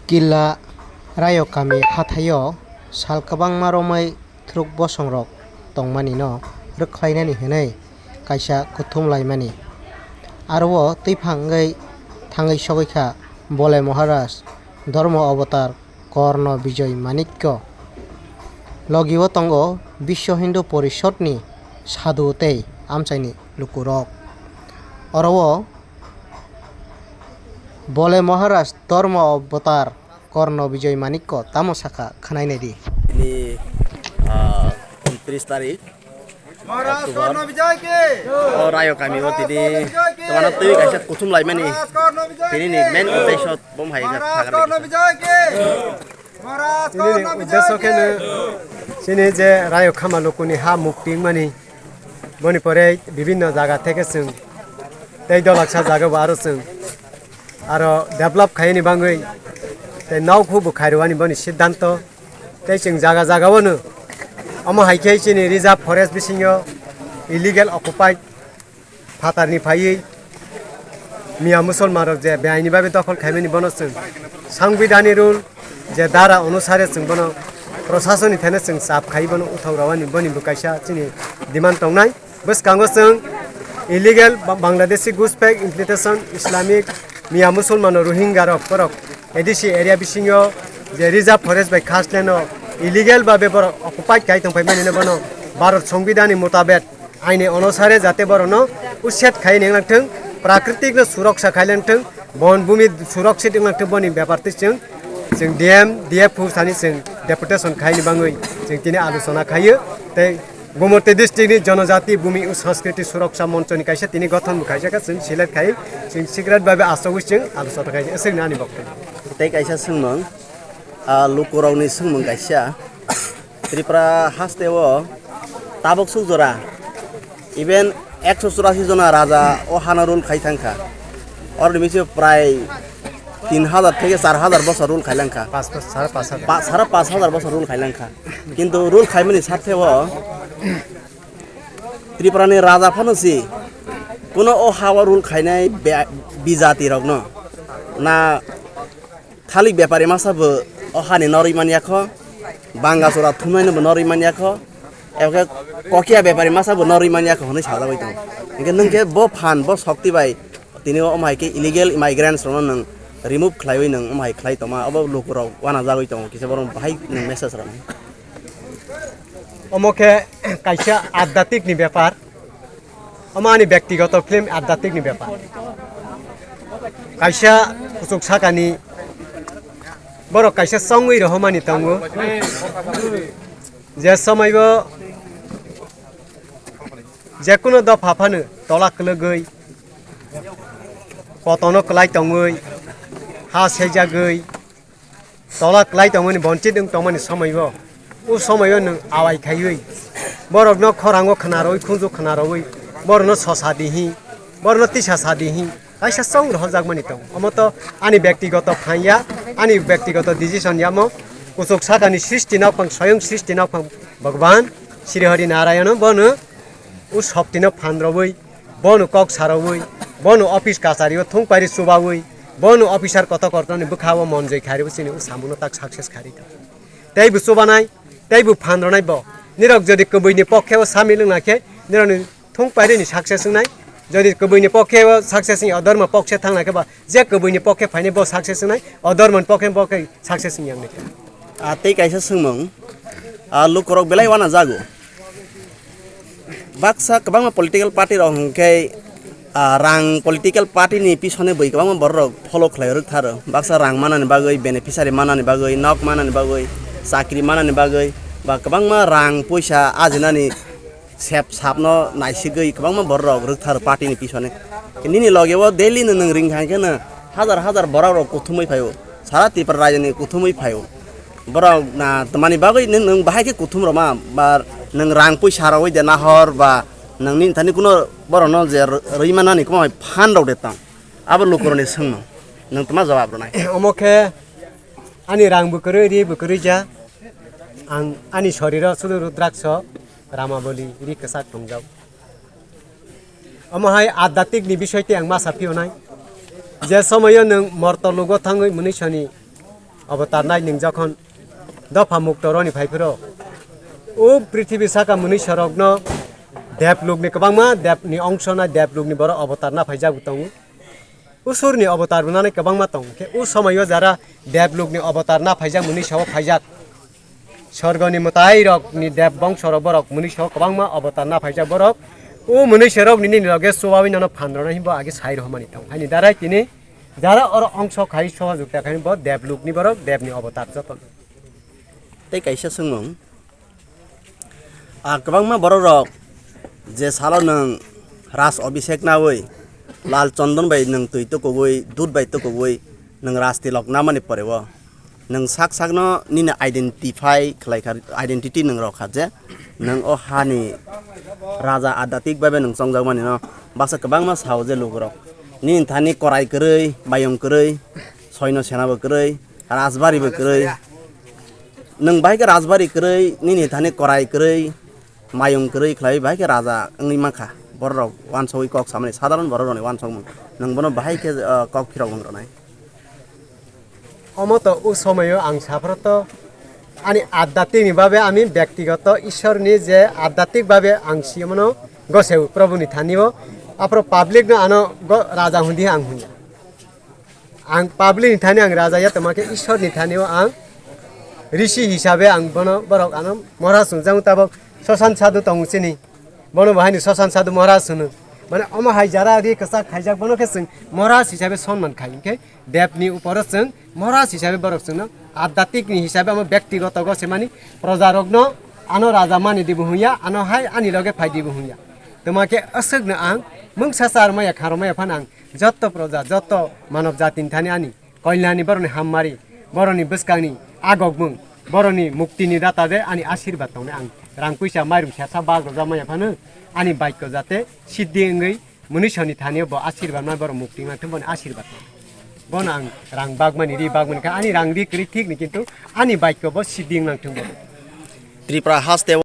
Killa Raio kami Hathaio salkabangma romai Thuruk bosongrok tongmani no Rwkhlainani hinai kaisa kuthumlaimani aro teiphangei thangai sogaikha bole Maharaj dharma avatar karna Bijoy manikko logio tongo Biswa Hindu Porishadni sadhu tei amchaini lukurok oro bole Maharaj dharma avatar karna Bijoy manikko tamo sakha khanainai di ini 29 tarik Maharaj karna Bijoy ke Raio kami tidi teman tuh kaisa kutum lai mani ini nih main uddesho bom hai karna Bijoy ke Maharaj karna uddesho ke sini je Raio khama lokuni ha mukti mani boni pore bibhinno jaga theke sung 13 lakh jaga baro sung aro develop khaini bangoi te naw khubu khairwani boni siddhanto te sing jaga jaga wono amo haikei chini reserve forest bisingo illegal occupied phatarni phai miya musolmanrok je beaini babe dokol khaimani bono sung সংবিধানি rule যে দ্বারা অনুসারে sung bono প্রশাসনিক থানে sung চাপ খাই bono উঠাওরাওয়ানি boni bukaisa chini demand tongnai boskango sung illegal Bangladeshi goosepack implementation Islamic miya musolman Rohingya rok porok edisi area bisingo je reserve forest by khastleno illegal babe bor occupied kai tong paimani ne bono Bharat সংবিধানি মোতাবেক আইনে অনুসারে যাতে বরনো উচ্ছেদ খাই নেংলাংথং প্রাকৃতিক সুরক্ষা খাইলাংথং বনভূমি সুরক্ষিত নেংলাংথং বনি ব্যাপারতে जों DF सानि जों डेपुटेशन खाइनि बाङै जों दिनै आलोचना खायो तै गुमति डिस्ट्रिक्टनि जनजाति भूमि उ संस्कृति सुरक्षा मञ्चनि काइसा दिनै गठन खाइसाका जों सिलेक्ट खाइ जों सिक्रेट भाबे आसौगै जों आलोचना खाइ एसे नानि बक्तव्य tei kaisa sungmung lukurokni sungmung kaisa Tripura hasteo tabok sujora even 184 jona raja o hanarul khai thangkha or nimise pray 3000 থেকে 4000 বছর রুল খাইলাংখা 5,500 বছর রুল খাইলাংখা কিন্তু রুল খাইমানি সাথেও ত্রিপুরানি রাজা ফনসি কোন ও হাওয়া রুল খাইনাই বিজাতি রগ্ন না খালি ব্যাপারী মাসাবো অহানি নরিমানিয়াখ বাঙ্গাচোরা থুমাইনবো নরিমানিয়াখ একে ককিয়া ব্যাপারী মাসাবো নরিমানিয়াখ হनै সাজাবাই দं ইনকে नोंके ब फान ब शक्ति बाय तिनि अमाइके इलिगेल इमाइग्रेन्ट्स रन नों रिमुभ खालायबाय नों अमाइ खालाय तमा अब लोकराव वाना जाबाय दं किसे बरं बाहाय नों मेसेज रान अमके काइसा आध्यात्मिकनि ব্যাপার अमानि व्यक्तिगत फिल्म आध्यात्मिकनि ব্যাপার काइसा कुसुक साकानि बर काइसा संगै रहमानि तंगो जे समयबो जेकुनो दफा फानो तलाक लगै पतनो क्लाइ तंगै हा सेजागै तलाक क्लाइ तंगनि बन्चित तंगनि समयबो उ समयबो नों आवाय खायै बरनो खरांगो खनारoi खुंजु खनारoi बरनो ससादिहि बरनो तिसा सादिहि काइसा सं रहजागमानि तंग अमत आनि व्यक्तिगत फाइया आनि व्यक्तिगत डिसिसन यामो कुसुक साकानि सृष्टि नापं स्वयं सृष्टि नापं भगवान श्री हरि नारायण बनो उ शक्तिनो फान्द्रबै बनु कक सारबै बनु अफिस काचारियो थुंपारि सुबाबै बनु अफिसर कत कर्तनि बुखाव मनजै खारिबो सिनि उ सामुनो ताक सक्सेस खारि तैबु सुबानाय तैबु फान्द्रनाय ब निरक जदि कबैनि पक्षेव सामिल नाखे निरनि थुंपारिनि सक्सेस नाय जदि कबैनि पक्षेव सक्सेस अधर्म पक्ष थांनाके बा जे कबैनि पक्षे फाइने ब सक्सेस नाय अधर्म पक्षे success यांने tei kaisa sungmung lukurok belai wana jago baksa kabangma political party rok hingkai rang political party ni pisone boi kabangma borok follow khlairok tharo baksa rang manani bagoi beneficiary manani bagoi nok manani bagoi sakri manani bagoi ba kabangma rang poisa ajinani sep sapno naisigoi kabangma borok rok tharo party ni pisone nini logebo daily nang ring hankena hazar borok kuthumai phayo sara Tripura rajani kuthumai phayo borok na tamani bagoi nang bahai ke kuthum roma ba nang rang poisa roi de nahor ba nang nin thani kuno borono je reimanani komai phan rok detang abo lukuroni sungno nang tama jawab ronai अमके आनि रां बुकरै रि बुकरै जा आं आनि शरीर सुदु रुद्राक्ष रामाबली रि कसा थंजाव अमहाय आध्यात्मिक नि विषयते आं मा साफियोनाय जे समय नों मर्तलुगो थाङै मुनिसनि अवतारनाय नों जखन दफा मुक्त रनि फाइफोराव ओ पृथ्वी साका मुनि सरगनो देबलुकनि गोबांमा देबनि अंशना देबलुकनि बर अवतारना फाइजाबो दङ उसुरनि अवतार बनानै गोबांमा दङ के उ समयो जारा देबलुकनि अवतारना फाइजाक मुनि साव फाइजाक स्वर्गनि मताइ रकनि देब बंश रबरक मुनि साव गोबांमा अवतारना फाइजाक बरक उ मुनि सरक निनि लगे सोवावि नन फानरना हिबो आगे साइ रहमानि दङ हानि दाराय तिनि जारा अर अंश खाइ सहजुगता खाइ ब देबलुकनि बरक देबनि अवतार जतन tei kaisa sungmung kwbangma borok rok je salo nang ras abhishek nawui lal chondon bai nang tui to kogoi dud bai to kogoi nang ras tilok namani porebo nang sak sakno nini identify khlaikha identity nang rokha je nang o hani raja adatik babe nang songjagmani no baksa kwbangma sao je logrok nini thani korai koroi bayong koroi soino senabo koroi rajbari bo koroi nang bai ke rajbari koroi nini thani korai koroi mayung koroi khlai bai ke raja angni makha borok wansoi kok samne sadharon borok roni wansong nang bono bai ke kok phirok nai অমত ও সময়ও আং সাফরত আনি আধ্যাত্মিকভাবে আমি ব্যক্তিগত ঈশ্বরনি যে আধ্যাত্মিকভাবে আং সিমনো গসেও প্রভুনি থানিও আপর public না আনো রাজা হুন্দি আং হুন্দি আং পাবলিক থানি আং রাজা ইয়া তোমাকে ঈশ্বরনি থানিও আং ঋষি হিসাবে আং বন বরক আনো মহারাজ সুনজাং তাবক শ্মশান সাধু তংসিনি বন বাহিনী শ্মশান সাধু মহারাজ শুনো মানে অমাহাই যারা রে কসা খাইজাক বনকে जों মহারাজ হিসাবে সম্মান খাইকে দেবনি উপর जों মহারাজ হিসাবে বরক जों আধ্যাত্মিকনি হিসাবে আম ব্যক্তিগত গছে মানি প্রজারগ্ন আনো রাজা মানি দিব হুইয়া আনো হাই আনি লগে ফাই দিব হুইয়া তোমাকে असगन आं मंगसासार माया खारमाया फान आं जत्त प्रजा जत्त मानव जातिनि थानि आनि कल्याणी बरनि हाममारि बरनि बसकांनि आगगमुं बरनि मुक्तिनि दाता दे आनि आशीर्वाद तंने आं रां पैसा माइरं सेसा बाग्र जामाया फानो आनि बाक्य जाते सिद्धि अंगै मनुष्यनि थानियो ब आशीर्वाद मा बर मुक्ति माथो बन आशीर्वाद बन आं रां बागमानि रि बागमानि का आनि रां रि क्रि ठीक नि किन्तु आनि बाक्य ब सिद्धि नांथों Tripura haste